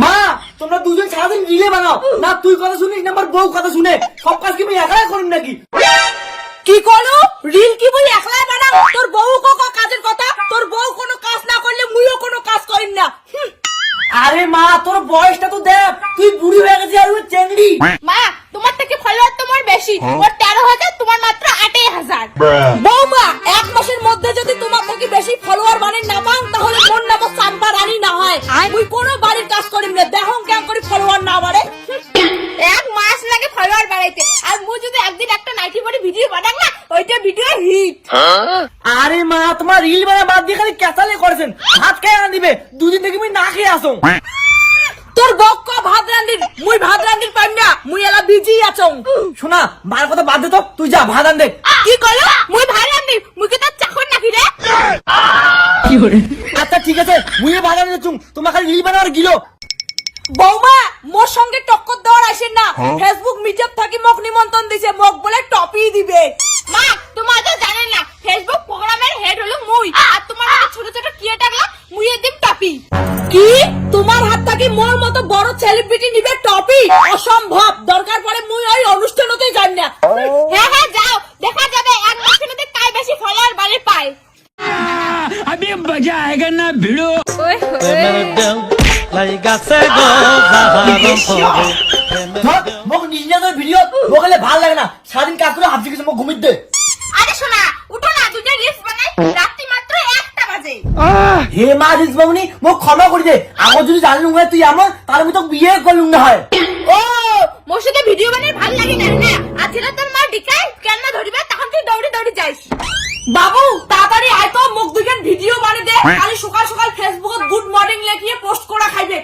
মা তোমরা দুজন সারাদিন রিলে বানাও না, তুই কথা শুনিস না আমার বউ কথা শুনে, সব কাজ কি আমি একাই করিম নাকি? কি করো রিল কি বলি একলাই বানাও? তোর বউ কাজের কথা, তোর বউ কোনো কাজ না করলে মুইও কোনো কাজ করিম না। আরে মা তোর বয়সটা তো দেখ, তুই বুড়ি হয়ে গেছিস আর ওই চেংড়ি। মা তোমার থেকে ফলোয়ার তোমার বেশি, ওর 13,000 তোমার মাত্র 8,000। বৌমা এক মাসের মধ্যে যদি তোমার থেকে বেশি ফলোয়ার বানিয়ে না পাও তাহলে মোর নাম চাম্পা রানী না হয়। মুই কোনো বাড়ির কাজ করিম না, দেখো কেন করি ফলোয়ার না বাড়ে। এক মাস লাগে ফলোয়ার বাড়াইতে, আর মুই যদি একদিন একটা নাইটি পরে ভিডিও বানাই না ওইটা ভিডিও হিট। আরে মা তোমার রিল বানা বাদ দিয়ে খালি ক্যাচালে করেছেন, ভাত খেয়ে আনা দিবে, দুদিন থেকে আমি না খেয়ে আসো। তোর বক্ক ভাত রান্দির, মুই ভাত রান্দির পাইম না, মুই এলা বিজি আছং। শোনা মার কথা বাদ দে তো, তুই যা ভাত আন দে। কি কইলো? মুই ভাত রান্দি, মুই কি তোর চাকর নাকি রে? আচ্ছা ঠিক আছে, মুইও ভাত আন দিচ্ছুম, তোমার খালি রিল বানাবার গিলো। বৌমা মোর সঙ্গে টক্কর দেওয়ার আসেন না, ফেসবুক মিটআপ থাকি মোক নিমন্ত্রণ দিছে, মোক বলে টপি দিবে। মা তোমার তো জানেন না ফেসবুক প্রোগ্রামের হেড হলো মুই, আর তোমার মতো ছোট ছোট ক্রিয়েটাররা মুই দিম টপি। কি তোমার হাত থাকি মোর মতো বড় সেলিব্রিটি নিবে টপি? অসম্ভব, দরকার পড়ে মুই ওই অনুষ্ঠানতেই যাই না। হ্যাঁ হ্যাঁ যাও, দেখা যাবে এক মাসের মধ্যে কাই বেশি ফলোয়ার বাড়ি পায়। अभी मजा आएगा ना भिड़ो। মোক নিজের ভিডিও মোকালে ভাল লাগে না, সারাদিন কাজ করে হাফি কিছু মোক ঘুমিয়ে দে। আরে শোনা উঠো না, দুটো রিলস বানাই, রাত্রি মাত্র 1টা বাজে। হে মা রিলস বাবুনি মোক ক্ষমা করে দে, আমার যদি জানলুম হয় তুই আমার, তাহলে আমি তো বিয়ে করলুম না হয়। ও মোর সাথে ভিডিও বানাই ভাল লাগে না না, আজকে তোর মা ডিকাই কেন ধরিবে তখন তুই দৌড়ি দৌড়ি যাইস। বাবু তাড়াতাড়ি আয় তো, মুখ দুইখান ভিডিও বানাই দে, কালি সকাল সকাল ফেসবুকে গুড মর্নিং লেখিয়ে পোস্ট করা খাইবে।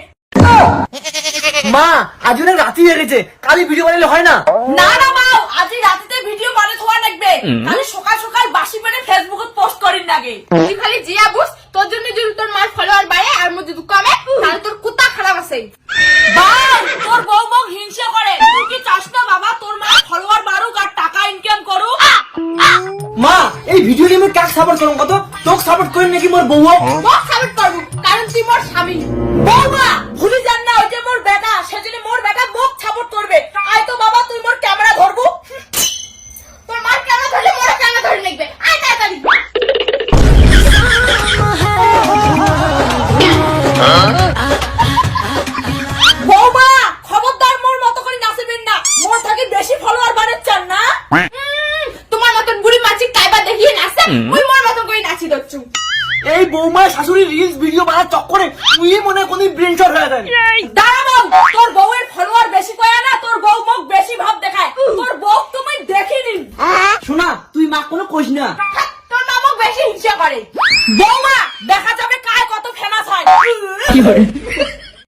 মা আজ অনেক রাতি হয়ে গেছে, কালি ভিডিও বানালে হয় না? না না বাউ, আজ রাতে ভিডিও বানাই থোয়া লাগবে, কালি সকাল সকাল বাসি পেনে ফেসবুকে পোস্ট করিন লাগে। তুই খালি জিয়া বুঝ, তোর জন্য যদি তোর মার ফলোয়ার বাড়ে আর মধ্যে দুঃখ কমে তাহলে তোর কুত্তা খারাপ আছে। বাউ তোর বউ মোক হিংসা করে, তুই কি চাস না বাবা তোর মা ফলোয়ার বাড়ুক আর টাকা ইনকাম করুক? মা এই ভিডিও নিয়ে আমি কাক সাপোর্ট করুন, কত তোক সাপোর্ট করি নাকি মোর বউ? মোক সাপোর্ট করবো কারণ তুই মোর স্বামী। বৌমা ভুলে যান না ওই যে মোর বেটা, সেজন্য মোর বেটা মোক সাপোর্ট করবে। আয় তো বাবা তুই মোর ক্যামেরা ধরবো, তোর মার ক্যামেরা ধরলে মোর ক্যামেরা ধরে নিবে। আয় তাড়াতাড়ি। বৌমা খবরদার মোর মতো করে নাচবেন না, মোর থাকি বেশি ফলোয়ার বানাচ্ছেন না। তোমার মতন বুড়ি মাছি কাইবা দেখিয়ে নাচে, ওই মোর মতন করে নাচি দচ্ছু। এই বৌমা শাশুড়ি রিলস ভিডিও বানার চক্করে তুই মনে হয় কোনদিন ব্রেন শট হয়ে যায়। দাঁড়াও, তোর বউয়ের ফলোয়ার বেশি কয়া না, তোর বউ মোক বেশি ভাব দেখায়, তোর বউ তুমি দেখিনি। শোনা তুই মা কোনো কইস না, তোর মা মোক বেশি হিংসা করে। বৌমা দেখা যাবে কায় কত ফেমাস হয়।